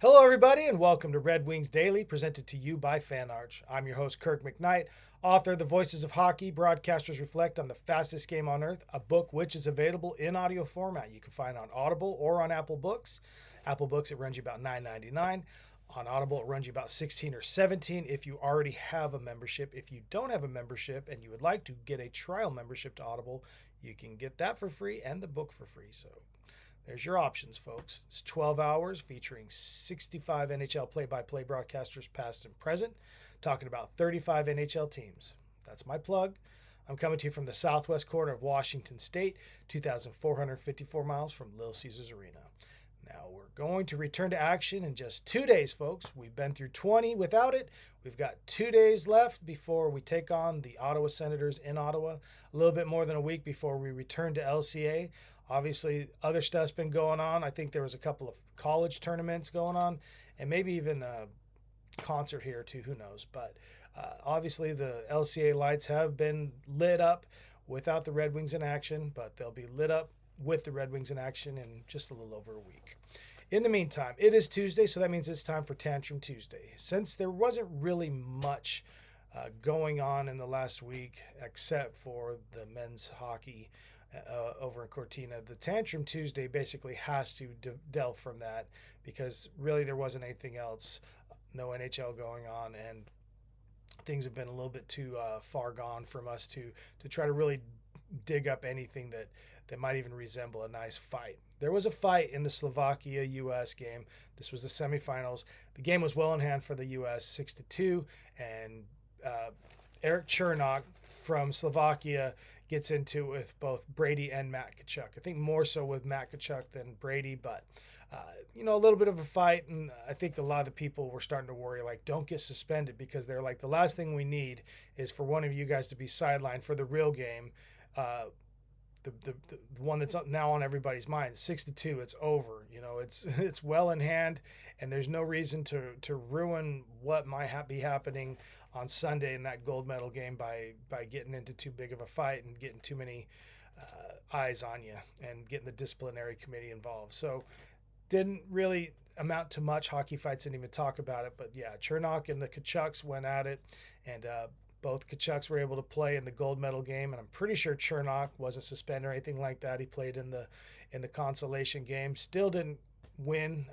Hello, everybody, and welcome to Red Wings Daily, presented to you by FanArch. I'm your host, Kirk MckNight, author of The Voices of Hockey, Broadcasters Reflect on the Fastest Game on Earth, a book which is available in audio format. You can find on Audible or on Apple Books. Apple Books, it runs you about $9.99. On Audible, it runs you about $16 or $17 if you already have a membership. If you don't have a membership and you would like to get a trial membership to Audible, you can get that for free and the book for free. So there's your options, folks. It's 12 hours featuring 65 NHL play-by-play broadcasters past and present, talking about 35 NHL teams. That's my plug. I'm coming to you from the southwest corner of Washington State, 2,454 miles from Little Caesars Arena. Now we're going to return to action in just 2 days, folks. We've been through 20 without it. We've got 2 days left before we take on the Ottawa Senators in Ottawa. A little bit more than a week before we return to LCA. Obviously, other stuff's been going on. I think there was a couple of college tournaments going on, and maybe even a concert here too. Who knows? But obviously, the LCA lights have been lit up without the Red Wings in action, but they'll be lit up with the Red Wings in action in just a little over a week. In the meantime, it is Tuesday, so that means it's time for Tantrum Tuesday. Since there wasn't really much going on in the last week except for the men's hockey over in Cortina, the Tantrum Tuesday basically has to delve from that because really there wasn't anything else, no NHL going on, and things have been a little bit too far gone from us to try to really dig up anything that might even resemble a nice fight. There was a fight in the Slovakia-U.S. game. This was the semifinals. The game was well in hand for the U.S., 6-2, and Eric Chernok from Slovakia gets into it with both Brady and Matt Tkachuk. I think more so with Matt Tkachuk than Brady, but a little bit of a fight, and I think a lot of the people were starting to worry, like, don't get suspended, because they're like, the last thing we need is for one of you guys to be sidelined for the real game. The one that's now on everybody's mind, 6-2, it's over. It's well in hand, and there's no reason to ruin what might be happening on Sunday in that gold medal game by getting into too big of a fight and getting too many eyes on you and getting the disciplinary committee involved. So didn't really amount to much. Hockey Fights didn't even talk about it, but yeah, Chernok and the Tkachuks went at it, and both Tkachuks were able to play in the gold medal game, and I'm pretty sure Chernok wasn't suspended or anything like that. He played in the consolation game. Still didn't win.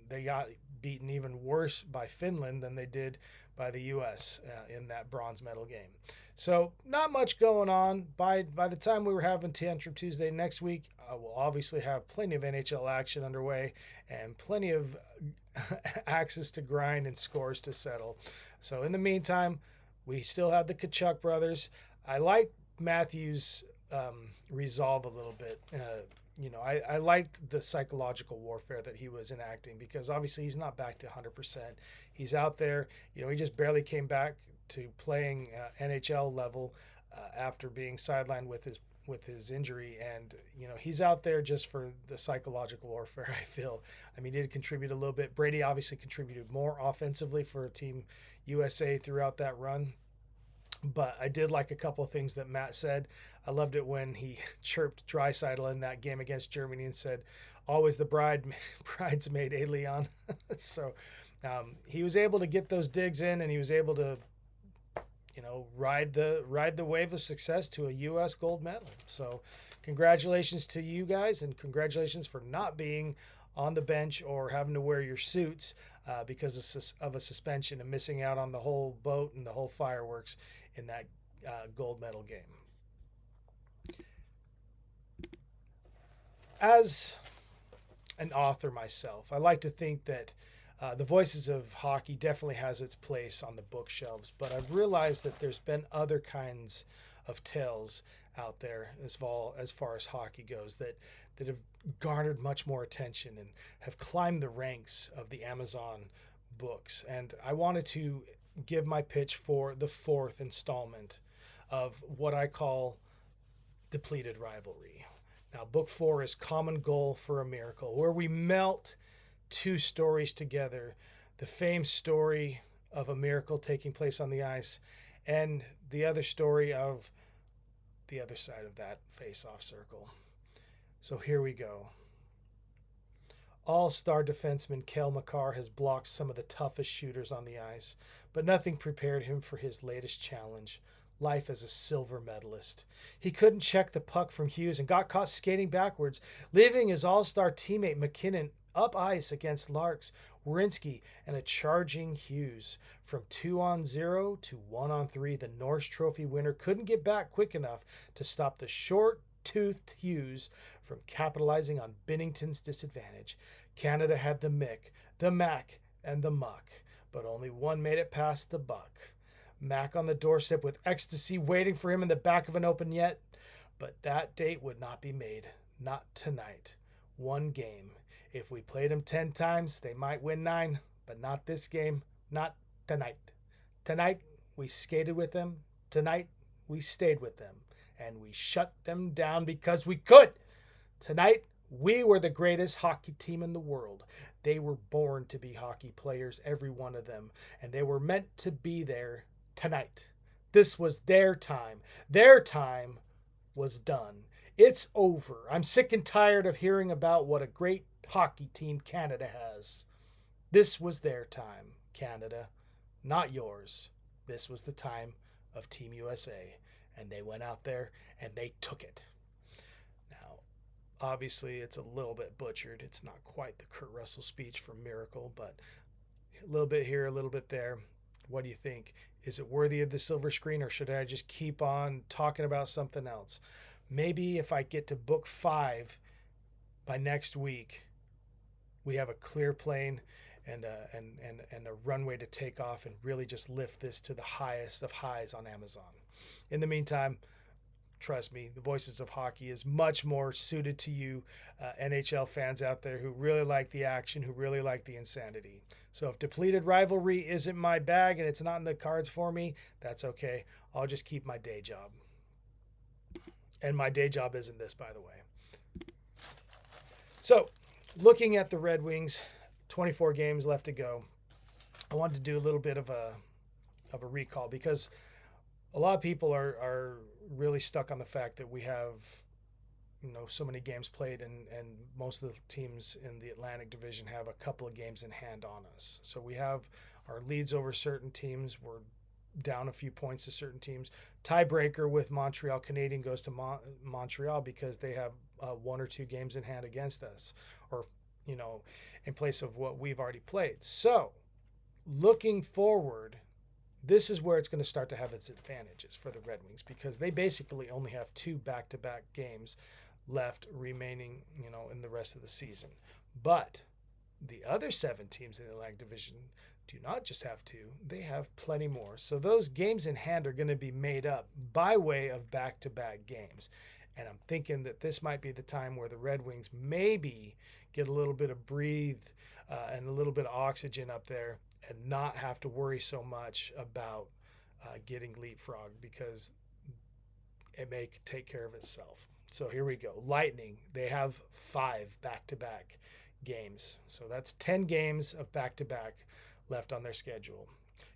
They got beaten even worse by Finland than they did by the U.S. In that bronze medal game. So not much going on. By the time we were having Tantrum Tuesday next week, we'll obviously have plenty of NHL action underway and plenty of axes to grind and scores to settle. So in the meantime, we still have the Tkachuk brothers. I like Matthews' resolve a little bit. I liked the psychological warfare that he was enacting, because obviously he's not back to 100%. He's out there. He just barely came back to playing NHL level after being sidelined with his injury, and he's out there just for the psychological warfare. I feel. I mean, he did contribute a little bit. Brady obviously contributed more offensively for Team USA throughout that run. But I did like a couple of things that Matt said. I loved it when he chirped Draisaitl in that game against Germany and said, "Always the bridesmaid, eh, Leon?" So he was able to get those digs in, and he was able to, ride the wave of success to a U.S. gold medal. So congratulations to you guys, and congratulations for not being on the bench or having to wear your suits because of a suspension and missing out on the whole boat and the whole fireworks in that gold medal game. As an author myself, I like to think that the Voices of Hockey definitely has its place on the bookshelves, but I've realized that there's been other kinds of tales out there as far as hockey goes that have garnered much more attention and have climbed the ranks of the Amazon books. And I wanted to give my pitch for the fourth installment of what I call Depleted Rivalry. Now, book 4 is Common Goal for a Miracle, where we melt two stories together: the famed story of a miracle taking place on the ice, and the other story of the other side of that face-off circle. So here we go. All-star defenseman Cale Makar has blocked some of the toughest shooters on the ice, but nothing prepared him for his latest challenge, life as a silver medalist. He couldn't check the puck from Hughes and got caught skating backwards, leaving his all-star teammate McKinnon up ice against Larks, Werenski, and a charging Hughes. From 2-on-0 to 1-on-3, the Norris Trophy winner couldn't get back quick enough to stop the short-toothed Hughes from capitalizing on Binnington's disadvantage. Canada had the Mick, the Mac, and the Muck, but only one made it past the buck. Mac on the doorstep with ecstasy waiting for him in the back of an open net, but that date would not be made. Not tonight. One game. If we played them 10 times, they might win 9, but not this game, not tonight. Tonight, we skated with them. Tonight, we stayed with them. And we shut them down because we could. Tonight, we were the greatest hockey team in the world. They were born to be hockey players, every one of them, and they were meant to be there tonight. This was their time. Their time was done. It's over. I'm sick and tired of hearing about what a great hockey team Canada has. This was their time, Canada, not yours. This was the time of Team USA, and they went out there and they took it. Now, obviously, it's a little bit butchered. It's not quite the Kurt Russell speech from Miracle, but a little bit here, a little bit there. What do you think? Is it worthy of the silver screen, or should I just keep on talking about something else? Maybe if I get to book 5 by next week, we have a clear plane and a runway to take off and really just lift this to the highest of highs on Amazon. In the meantime, trust me, the Voices of Hockey is much more suited to you NHL fans out there who really like the action, who really like the insanity. So if depleted rivalry isn't my bag and it's not in the cards for me, that's okay. I'll just keep my day job. And my day job isn't this, by the way. So, looking at the Red Wings, 24 games left to go. I wanted to do a little bit of a recall because a lot of people are really stuck on the fact that we have, so many games played, and most of the teams in the Atlantic Division have a couple of games in hand on us. So we have our leads over certain teams. We're down a few points to certain teams. Tiebreaker with Montreal Canadian goes to Montreal because they have 1 or 2 games in hand against us, or in place of what we've already played. So looking forward, this is where it's going to start to have its advantages for the Red Wings, because they basically only have 2 back-to-back games left remaining, in the rest of the season. But the other 7 teams in the Atlantic Division do not just have 2, they have plenty more. So those games in hand are going to be made up by way of back-to-back games. And I'm thinking that this might be the time where the Red Wings maybe get a little bit of breathe and a little bit of oxygen up there and not have to worry so much about getting leapfrogged, because it may take care of itself. So here we go. Lightning, they have 5 back-to-back games. So that's 10 games of back-to-back left on their schedule.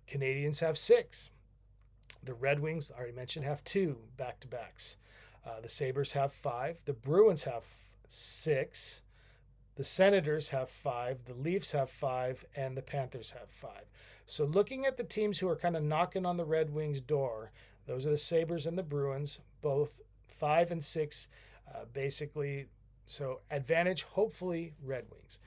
Canadians have 6. The Red Wings, I already mentioned, have 2 back-to-backs. The Sabres have 5. The Bruins have 6. The Senators have 5. The Leafs have 5. And the Panthers have 5. So looking at the teams who are kind of knocking on the Red Wings' door, those are the Sabres and the Bruins, both 5 and 6, basically. So advantage, hopefully, Red Wings.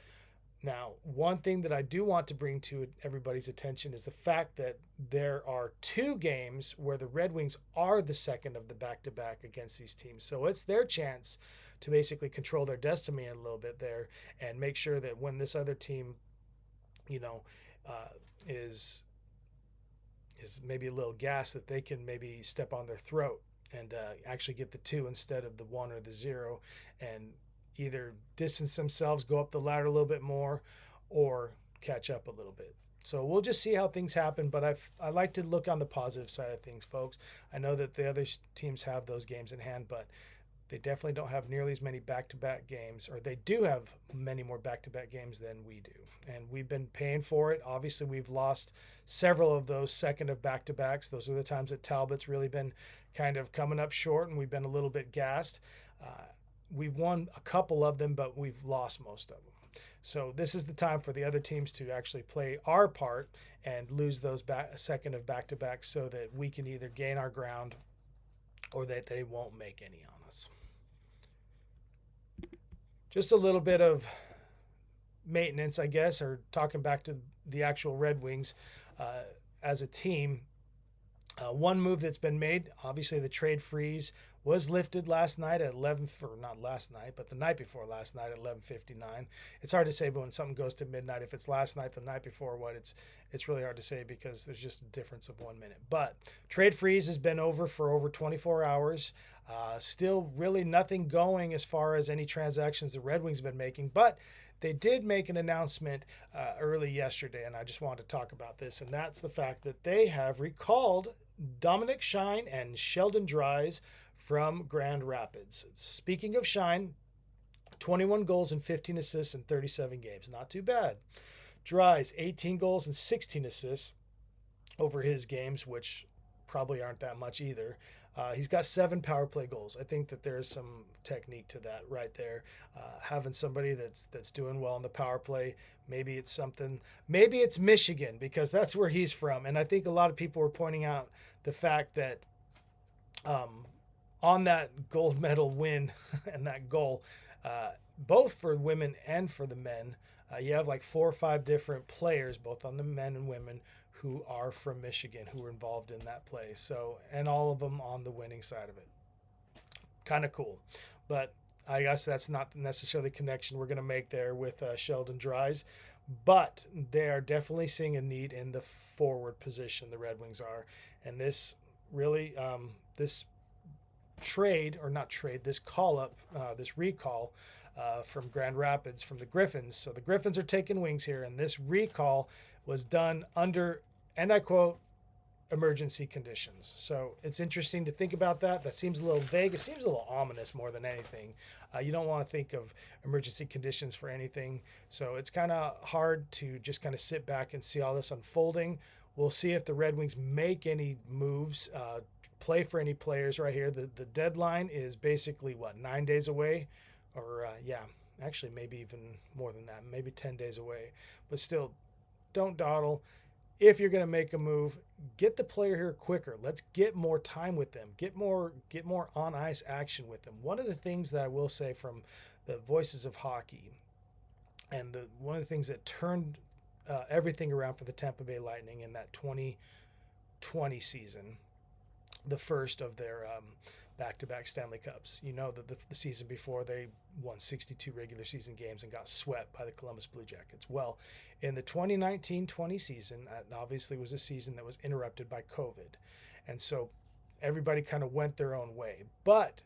Now, one thing that I do want to bring to everybody's attention is the fact that there are 2 games where the Red Wings are the second of the back-to-back against these teams. So it's their chance to basically control their destiny a little bit there and make sure that when this other team, is maybe a little gas, that they can maybe step on their throat and actually get the 2 instead of the 1 or the 0, and either distance themselves, go up the ladder a little bit more, or catch up a little bit. So we'll just see how things happen, but I like to look on the positive side of things, folks. I know that the other teams have those games in hand, but they definitely don't have nearly as many back-to-back games, or they do have many more back-to-back games than we do. And we've been paying for it. Obviously, we've lost several of those second of back-to-backs. Those are the times that Talbot's really been kind of coming up short, and we've been a little bit gassed. We've won a couple of them, but we've lost most of them. So this is the time for the other teams to actually play our part and lose those second of back-to-back so that we can either gain our ground or that they won't make any on us. Just a little bit of maintenance, I guess, or talking back to the actual Red Wings as a team. One move that's been made, obviously the trade freeze was lifted last night at 11, or not last night, but the night before last night at 11:59. It's hard to say, but when something goes to midnight, if it's last night, the night before, what, it's really hard to say because there's just a difference of 1 minute. But trade freeze has been over for over 24 hours. Still really nothing going as far as any transactions the Red Wings have been making, but they did make an announcement early yesterday, and I just wanted to talk about this, and that's the fact that they have recalled Dominic Shine and Sheldon Dries from Grand Rapids. Speaking of Shine, 21 goals and 15 assists in 37 games. Not too bad. Dries, 18 goals and 16 assists over his games, which probably aren't that much either. He's got 7 power play goals. I think that there's some technique to that right there. Having somebody that's doing well on the power play. Maybe it's something. Maybe it's Michigan because that's where he's from. And I think a lot of people were pointing out the fact that on that gold medal win and that goal, both for women and for the men, you have like 4 or 5 different players, both on the men and women, who are from Michigan, who were involved in that play. So, and all of them on the winning side of it. Kind of cool. But I guess that's not necessarily the connection we're going to make there with Sheldon Dries. But they are definitely seeing a need in the forward position, the Red Wings are. And this really, this trade, or not trade, this call-up, this recall from Grand Rapids, from the Griffins. So the Griffins are taking wings here, and this recall was done under, and I quote, emergency conditions. So it's interesting to think about that. That seems a little vague. It seems a little ominous more than anything. You don't want to think of emergency conditions for anything. So it's kind of hard to just kind of sit back and see all this unfolding. We'll see if the Red Wings make any moves, play for any players right here. The deadline is basically, 9 days away? Or, actually maybe even more than that, maybe 10 days away. But still, don't dawdle. If you're going to make a move, get the player here quicker. Let's get more time with them. Get more on ice action with them. One of the things that I will say from the Voices of Hockey, and one of the things that turned everything around for the Tampa Bay Lightning in that 2020 season, the first of their back-to-back Stanley Cups. You know that the season before they won 62 regular season games and got swept by the Columbus Blue Jackets. Well, in the 2019-20 season, obviously was a season that was interrupted by COVID. And so everybody kind of went their own way. But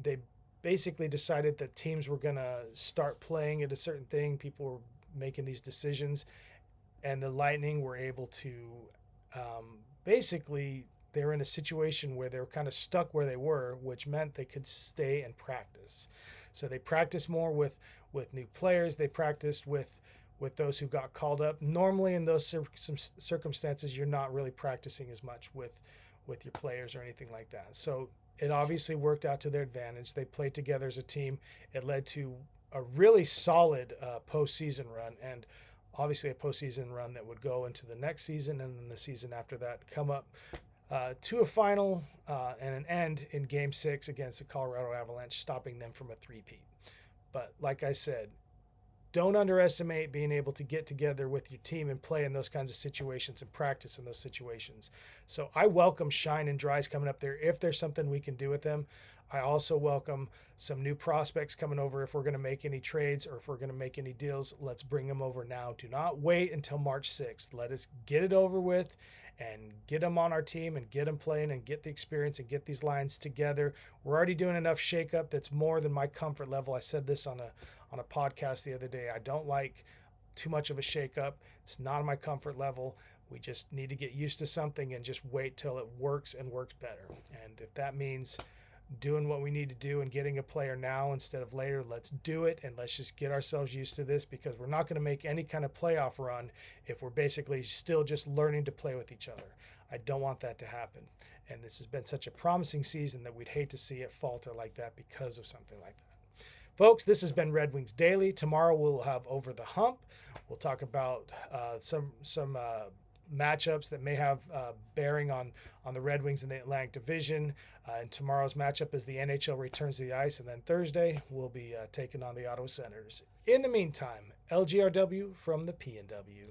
they basically decided that teams were going to start playing at a certain thing. People were making these decisions. And the Lightning were able to basically, they were in a situation where they were kind of stuck where they were, which meant they could stay and practice. So they practiced more with new players. They practiced with those who got called up. Normally in those circumstances, you're not really practicing as much with your players or anything like that. So it obviously worked out to their advantage. They played together as a team. It led to a really solid postseason run, and obviously a postseason run that would go into the next season and then the season after that, come up to a final and an end in Game 6 against the Colorado Avalanche, stopping them from a three-peat. But like I said, don't underestimate being able to get together with your team and play in those kinds of situations and practice in those situations. So I welcome Shine and Dries coming up there if there's something we can do with them. I also welcome some new prospects coming over. If we're going to make any trades or if we're going to make any deals, let's bring them over now. Do not wait until March 6th. Let us get it over with and get them on our team and get them playing and get the experience and get these lines together. We're already doing enough shakeup that's more than my comfort level. I said this on a podcast the other day. I don't like too much of a shakeup. It's not on my comfort level. We just need to get used to something and just wait till it works and works better. And if that means doing what we need to do and getting a player now instead of later, let's do it, and let's just get ourselves used to this, because we're not going to make any kind of playoff run if we're basically still just learning to play with each other. I don't want that to happen. And this has been such a promising season that we'd hate to see it falter like that because of something like that. Folks, this has been Red Wings Daily. Tomorrow we'll have Over the Hump. We'll talk about some matchups that may have bearing on the Red Wings in the Atlantic Division. And tomorrow's matchup is the NHL returns to the ice. And then Thursday, we'll be taking on the Ottawa Senators. In the meantime, LGRW from the PNW.